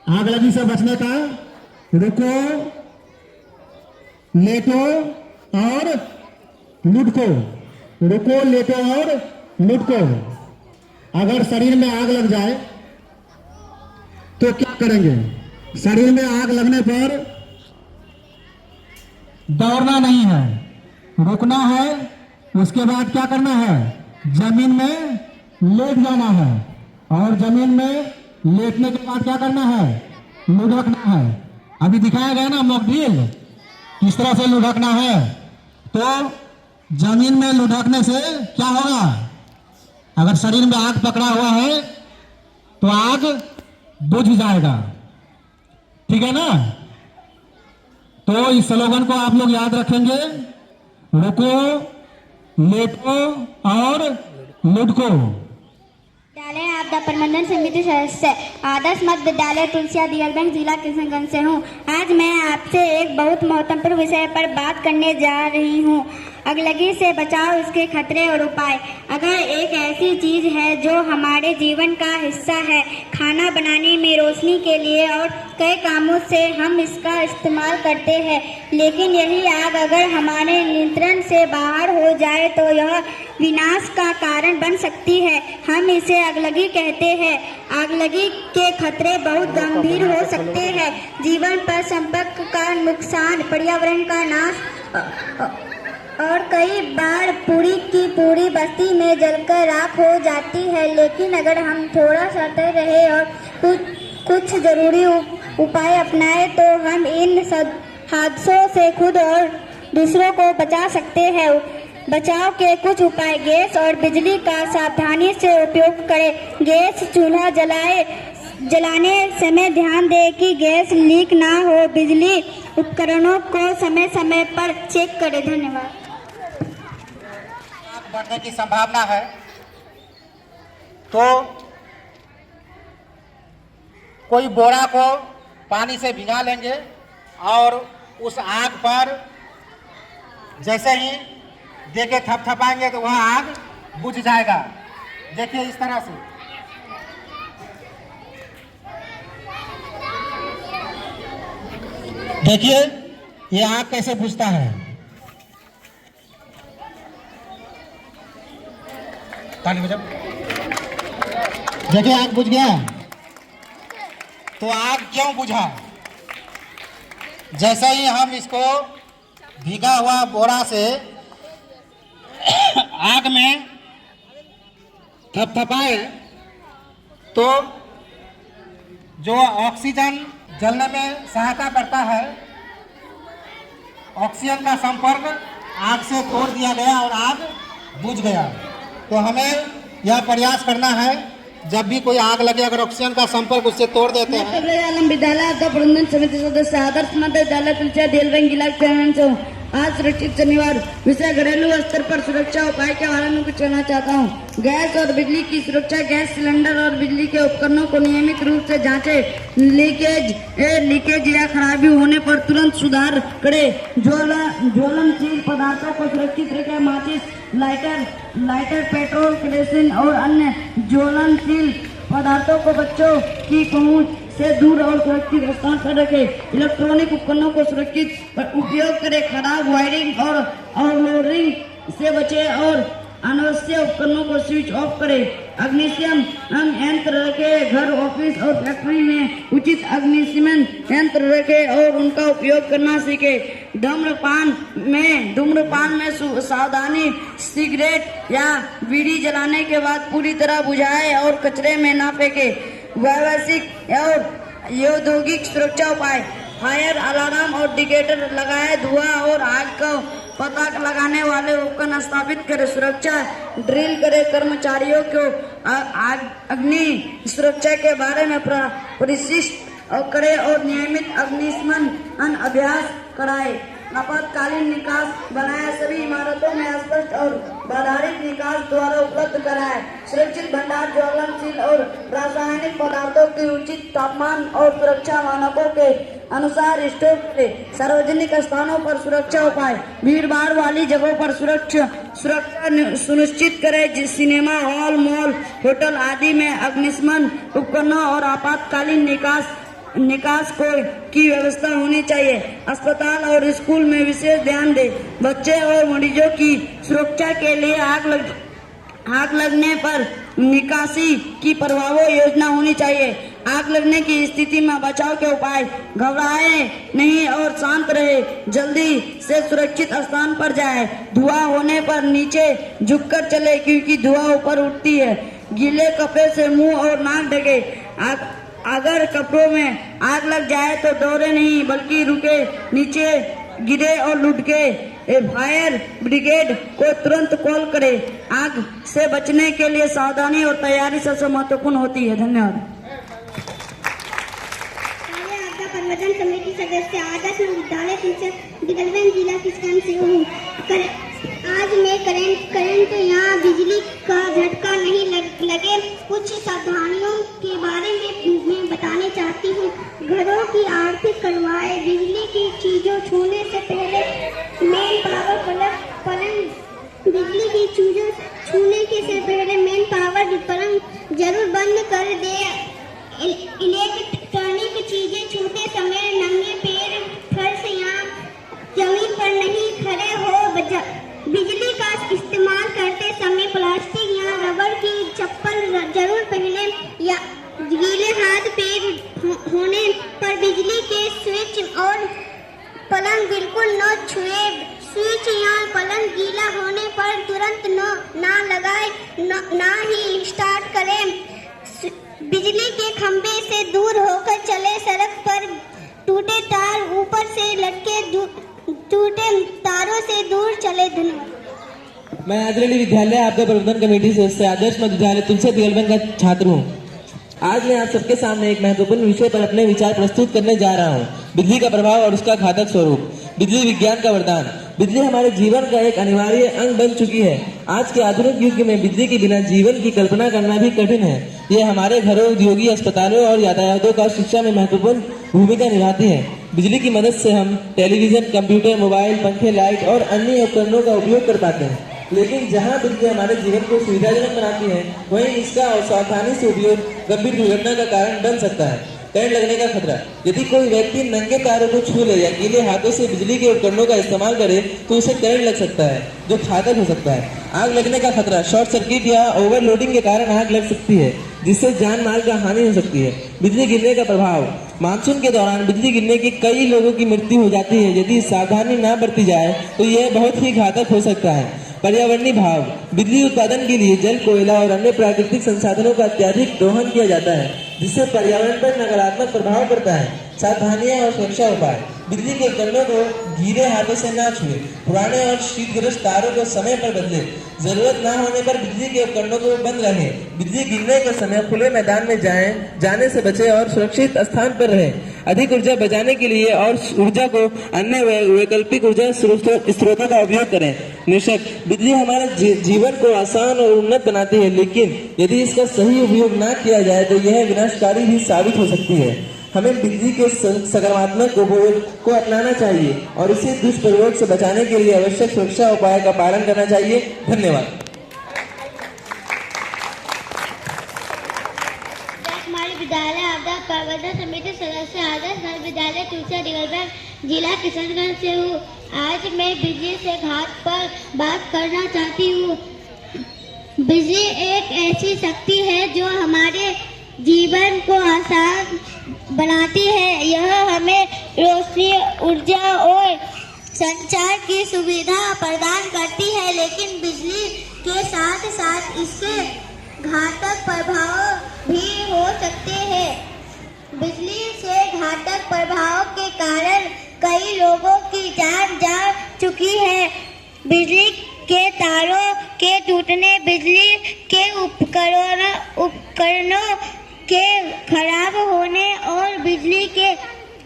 आग लगी से बचने का, रुको, लेटो और लुढ़को, रुको, लेटो और लुढ़को। अगर शरीर में आग लग जाए तो क्या करेंगे? शरीर में आग लगने पर दौड़ना नहीं है, रुकना है। उसके बाद क्या करना है? जमीन में लेट जाना है और जमीन में लेटने के बाद क्या करना है? लुढ़कना है। अभी दिखाया गया ना मॉकड्रिल, किस तरह से लुढ़कना है। तो जमीन में लुढ़कने से क्या होगा? अगर शरीर में आग पकड़ा हुआ है तो आग बुझ जाएगा, ठीक है ना। तो इस स्लोगन को आप लोग याद रखेंगे, रुको, लेटो और लुढ़को। विद्यालय आपदा प्रबंधन समिति सदस्य आदर्श मध्य विद्यालय तुलसिया दियरबंद जिला किशनगंज से हूँ। आज मैं आपसे एक बहुत महत्वपूर्ण विषय पर बात करने जा रही हूँ, अगलगी से बचाव, इसके खतरे और उपाय। अगर एक ऐसी चीज है जो हमारे जीवन का हिस्सा है, खाना बनाने में, रोशनी के लिए और कई कामों से हम इसका इस्तेमाल करते हैं, लेकिन यही आग अगर हमारे नियंत्रण से बाहर हो जाए तो यह विनाश का कारण बन सकती है। हम इसे अगलगी कहते हैं। आगलगी के खतरे बहुत गंभीर हो सकते हैं, जीवन पर संपर्क का नुकसान, पर्यावरण का नाश और कई बार पूरी की पूरी बस्ती में जलकर राख हो जाती है। लेकिन अगर हम थोड़ा सतर्क रहे और कुछ जरूरी उपाय अपनाएं तो हम इन सब हादसों से खुद और दूसरों को बचा सकते हैं। बचाव के कुछ उपाय: गैस और बिजली का सावधानी से उपयोग करें। गैस चूल्हा जलाने समय ध्यान दें कि गैस लीक ना हो। बिजली उपकरणों को समय समय पर चेक करें। धन्यवाद। बढ़ने की संभावना है तो कोई बोरा को पानी से भिगा लेंगे और उस आग पर जैसे ही देके थपथपाएंगे तो वह आग बुझ जाएगा। देखिए इस तरह से। देखिए ये आग कैसे बुझता है। देखिए आग बुझ गया। तो आग क्यों बुझा? जैसे ही हम इसको भीगा हुआ बोरा से आग में थपथपाए तो जो ऑक्सीजन जलने में सहायता करता है, ऑक्सीजन का संपर्क आग से तोड़ दिया गया और आग बुझ गया। तो हमें यह प्रयास करना है, जब भी कोई आग लगे अगर ऑक्सीजन का संपर्क उससे तोड़ देते हैं। आलम विद्यालय आपदा प्रबंधन समिति सदस्य आदर्श मध्य विद्यालय तुलसिया दियरबंद जिला किशनगंज से हूँ। आज सुरक्षित शनिवार विषय घरेलू स्तर पर सुरक्षा उपाय के बारे में कुछ कहना चाहता हूँ। गैस और बिजली की सुरक्षा: गैस सिलेंडर और बिजली के उपकरणों को नियमित रूप से जांचें। लीकेज या खराबी होने पर तुरंत सुधार करें। ज्वलनशील पदार्थों को सुरक्षित रखें। माचिस, लाइटर, पेट्रोल, केरोसिन और अन्य ज्वलनशील पदार्थों को बच्चों की पहुंच से दूर और सुरक्षित स्थान पर रखें। इलेक्ट्रॉनिक उपकरणों को सुरक्षित उपयोग करें। खराब वायरिंग और लोडिंग से बचें और अनावश्यक उपकरणों को स्विच ऑफ करें। अग्निशमन यंत्र रखें। घर, ऑफिस और फैक्ट्री में उचित अग्निशमन यंत्र रखें और उनका उपयोग करना सीखें। धूम्रपान में सावधानी। सिगरेट या बीड़ी जलाने के बाद पूरी तरह बुझाएं और कचरे में ना फेंकें। व्यावसायिक और औद्योगिक सुरक्षा उपाय। फायर अलार्म और इंडिकेटर लगाए। धुआं और आग का पता लगाने वाले उपकरण स्थापित करें। सुरक्षा ड्रिल करें। कर्मचारियों को अग्नि सुरक्षा के बारे में प्रशिक्षित करें और नियमित अग्निशमन अभ्यास कराएं। आपातकालीन निकास बनाए। सभी इमारतों में स्पष्ट और बाधारहित निकास द्वारा उपलब्ध कराएं। सुरक्षित भंडार ज्वलनशील और रासायनिक पदार्थों की उचित तापमान और सुरक्षा मानकों के अनुसार स्टोर करें। सार्वजनिक स्थानों पर सुरक्षा उपाय। भीड़ भाड़ वाली जगहों पर सुरक्षा सुनिश्चित करें। जिस सिनेमा हॉल, मॉल, होटल आदि में अग्निशमन उपकरणों और आपातकालीन निकास की व्यवस्था होनी चाहिए। अस्पताल और स्कूल में विशेष ध्यान दें। बच्चे और मरीजों की सुरक्षा के लिए आग लगने पर निकासी की प्रभावी योजना होनी चाहिए। आग लगने की स्थिति में बचाव के उपाय। घबराएं नहीं और शांत रहे। जल्दी से सुरक्षित स्थान पर जाएं। धुआं होने पर नीचे झुककर चले क्योंकि धुआं ऊपर उठती है। गीले कपड़े से मुंह और नाक ढके। अगर कपड़ों में आग लग जाए तो दौड़े नहीं बल्कि रुके, नीचे गिरे और लुढ़के। फायर ब्रिगेड को तुरंत कॉल करें। आग से बचने के लिए सावधानी और तैयारी सबसे महत्वपूर्ण होती है। धन्यवाद। आपदा प्रबंधन समिति सदस्य आदर्श विद्यालय डिगलगंज जिला किशनगंज से हूँ। आज मैं करंट यहाँ बिजली का झटका नहीं लगे कुछ सावधानियों के बारे में मैं बताने चाहती हूँ। घरों की आर्थिक करवाएं। बिजली की चीजों छूने से पहले मेन पावर पलंग बिजली की चीजों छूने के से पहले मेन पावर पलंग जरूर बंद कर दे। इलेक्ट्रॉनिक चीजें छूते समय नंगे पैर फर्श या जमीन पर नहीं खड़े हो। बिजली का इस्तेमाल करते समय प्लास्टिक या रबर की चप्पल जरूर पहने या गीले हाथ पैर होने पर बिजली के स्विच और पलंग बिल्कुल न छुए। स्विच या पलंग गीला होने पर तुरंत ना लगाए ना ही स्टार्ट करें। बिजली के खंभे से दूर होकर चले। सड़क पर टूटे तार ऊपर से लटके टूटे तारों से दूर चले। धन्यवाद। मैं आदरणीय विद्यालय आपदा प्रबंधन कमेटी से आदर्श मध्य विद्यालय तुलसी दिगलबन का छात्र हूँ। आज मैं आप सबके सामने एक महत्वपूर्ण विषय पर अपने विचार प्रस्तुत करने जा रहा हूँ। बिजली का प्रभाव और उसका घातक स्वरूप। बिजली विज्ञान का वरदान। बिजली हमारे जीवन का एक अनिवार्य अंग बन चुकी है। आज के आधुनिक युग में बिजली के बिना जीवन की कल्पना करना भी कठिन है। यह हमारे घरों, उद्योगी, अस्पतालों और यातायातों का शिक्षा में महत्वपूर्ण भूमिका निभाती है। बिजली की मदद से हम टेलीविजन, कंप्यूटर, मोबाइल, पंखे, लाइट और अन्य उपकरणों का उपयोग कर पाते हैं। लेकिन जहां बिजली हमारे जीवन को सुविधाजनक बनाती है, वहीं इसका असावधानी से उपयोग गंभीर दुर्घटना का कारण बन सकता है। करंट लगने का खतरा। यदि कोई व्यक्ति नंगे तारों को छू ले या गीले हाथों से बिजली के उपकरणों का इस्तेमाल करे तो उसे करंट लग सकता है, जो घातक हो सकता है। आग लगने का खतरा। शॉर्ट सर्किट या ओवरलोडिंग के कारण आग लग सकती है, जिससे जान माल का हानि हो सकती है। बिजली गिरने का प्रभाव। मानसून के दौरान बिजली गिरने की कई लोगों की मृत्यु हो जाती है। यदि सावधानी न बरती जाए तो यह बहुत ही घातक हो सकता है। पर्यावरणीय भाव। बिजली उत्पादन के लिए जल, कोयला और अन्य प्राकृतिक संसाधनों का अत्यधिक दोहन किया जाता है, जिससे पर्यावरण पर नकारात्मक प्रभाव पड़ता है। सावधानियां और सुरक्षा उपाय। बिजली के उपकरणों को गीले हाथों से ना छुए। पुराने और शीतग्रस्त तारों को समय पर बदले। जरूरत ना होने पर बिजली के उपकरणों को बंद रखें। बिजली गिरने के समय खुले मैदान में जाने से बचें और सुरक्षित स्थान पर रहें। अधिक ऊर्जा बचाने के लिए और ऊर्जा को अन्य वैकल्पिक ऊर्जा स्रोतों का उपयोग करें। निष्कर्ष। बिजली हमारे जीवन को आसान और उन्नत बनाती है, लेकिन यदि इसका सही उपयोग ना किया जाए तो यह विनाशकारी भी साबित हो सकती है। हमें बिजली के सकारात्मक उपयोग को अपनाना चाहिए और इसे दुष्प्रयोग से बचाने के लिए आवश्यक सुरक्षा उपाय का पालन करना चाहिए। धन्यवाद। हमारे विद्यालय आपदा प्रबंधन समिति सदस्य आदर्श विद्यालय तुलसी दिगलबन जिला किशनगंज से हूँ। आज मैं बिजली से घात पर बात करना चाहती हूँ। बिजली एक ऐसी शक्ति है जो हमारे जीवन को आसान बनाती है। यह हमें रोशनी, ऊर्जा और संचार की सुविधा प्रदान करती है, लेकिन बिजली के साथ साथ इसके घातक प्रभाव भी हो सकते हैं। बिजली से घातक प्रभाव के कारण कई लोगों की जान जा चुकी है। बिजली के तारों के टूटने, बिजली के उपकरणों के खराब होने और बिजली के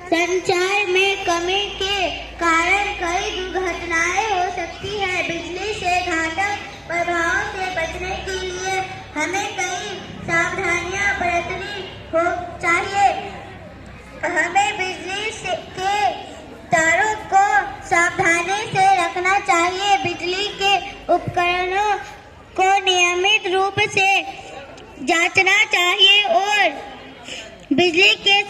संचार में कमी के कारण कई दुर्घटनाएं हो सकती है। बिजली से घातक प्रभाव से बचने के लिए हमें कई सावधानियां बरतनी हो चाहिए। हमें बिजली के तारों को सावधानी से रखना चाहिए। बिजली के उपकरणों को नियमित रूप से जांचना चाहिए और बिजली के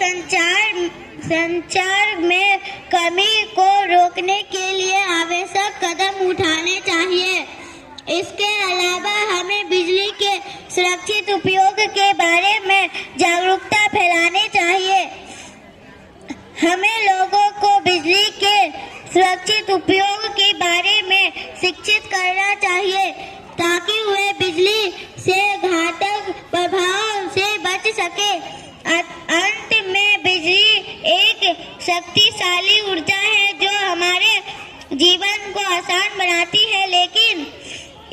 संचार में कमी को रोकने के लिए आवश्यक कदम उठाने चाहिए। इसके अलावा हमें बिजली के सुरक्षित उपयोग के बारे में जागरूकता फैलानी चाहिए। हमें लोगों को बिजली के सुरक्षित उपयोग के बारे में शिक्षित करना चाहिए ताकि वे बिजली से घातक प्रभाव से बच सके। अंत में बिजली एक शक्तिशाली ऊर्जा है जो हमारे जीवन को आसान बनाती है, लेकिन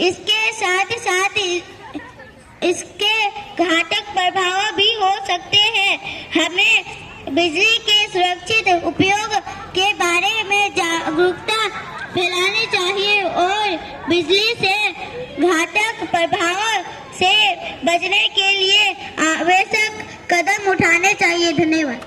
इसके साथ साथ इसके घातक प्रभाव भी हो सकते हैं। हमें बिजली के सुरक्षित उपयोग के बारे में जागरूकता फैलानी चाहिए और बिजली से घातक प्रभाव से बचने के लिए आवश्यक कदम उठाने चाहिए। धन्यवाद।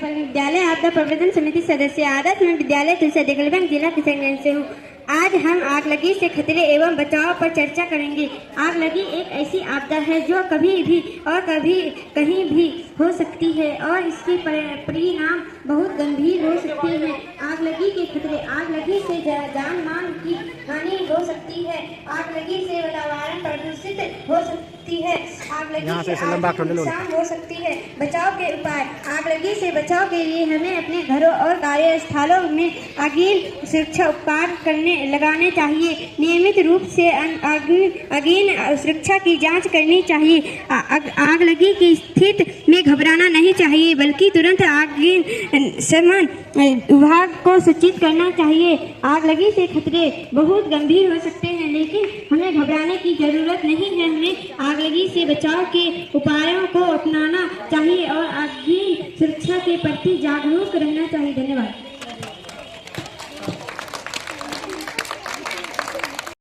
विद्यालय आपदा प्रबंधन समिति सदस्य आदर्श में विद्यालय तुलसिया देगलबंद जिला किशनगंज से हूँ। आज हम आग लगी से खतरे एवं बचाव पर चर्चा करेंगे। आग लगी एक ऐसी आपदा है जो कभी भी और कभी कहीं भी हो सकती है और इसके परिणाम बहुत गंभीर हो सकते हैं। आग लगी के खतरे, आग लगी से जान माल की हानि हो सकती है। आग लगी से वातावरण प्रदूषित हो सकती है। आग लगी से नुकसान हो सकती है। बचाव के उपाय, आग लगी से बचाव के लिए हमें अपने घरों और कार्यस्थलों में अग्नि सुरक्षा उपकरण लगाने चाहिए। नियमित रूप से अग्नि सुरक्षा की जांच करनी चाहिए। आग लगी की स्थिति में घबराना नहीं चाहिए, बल्कि तुरंत अग्निशमन विभाग को सूचित करना चाहिए। आग लगी से खतरे बहुत गंभीर हो सकते हैं, लेकिन हमें घबराने की जरूरत नहीं है। हमें आग लगी से बचाव के उपायों को अपनाना चाहिए और अग्नि सुरक्षा के प्रति जागरूक रहना चाहिए। धन्यवाद।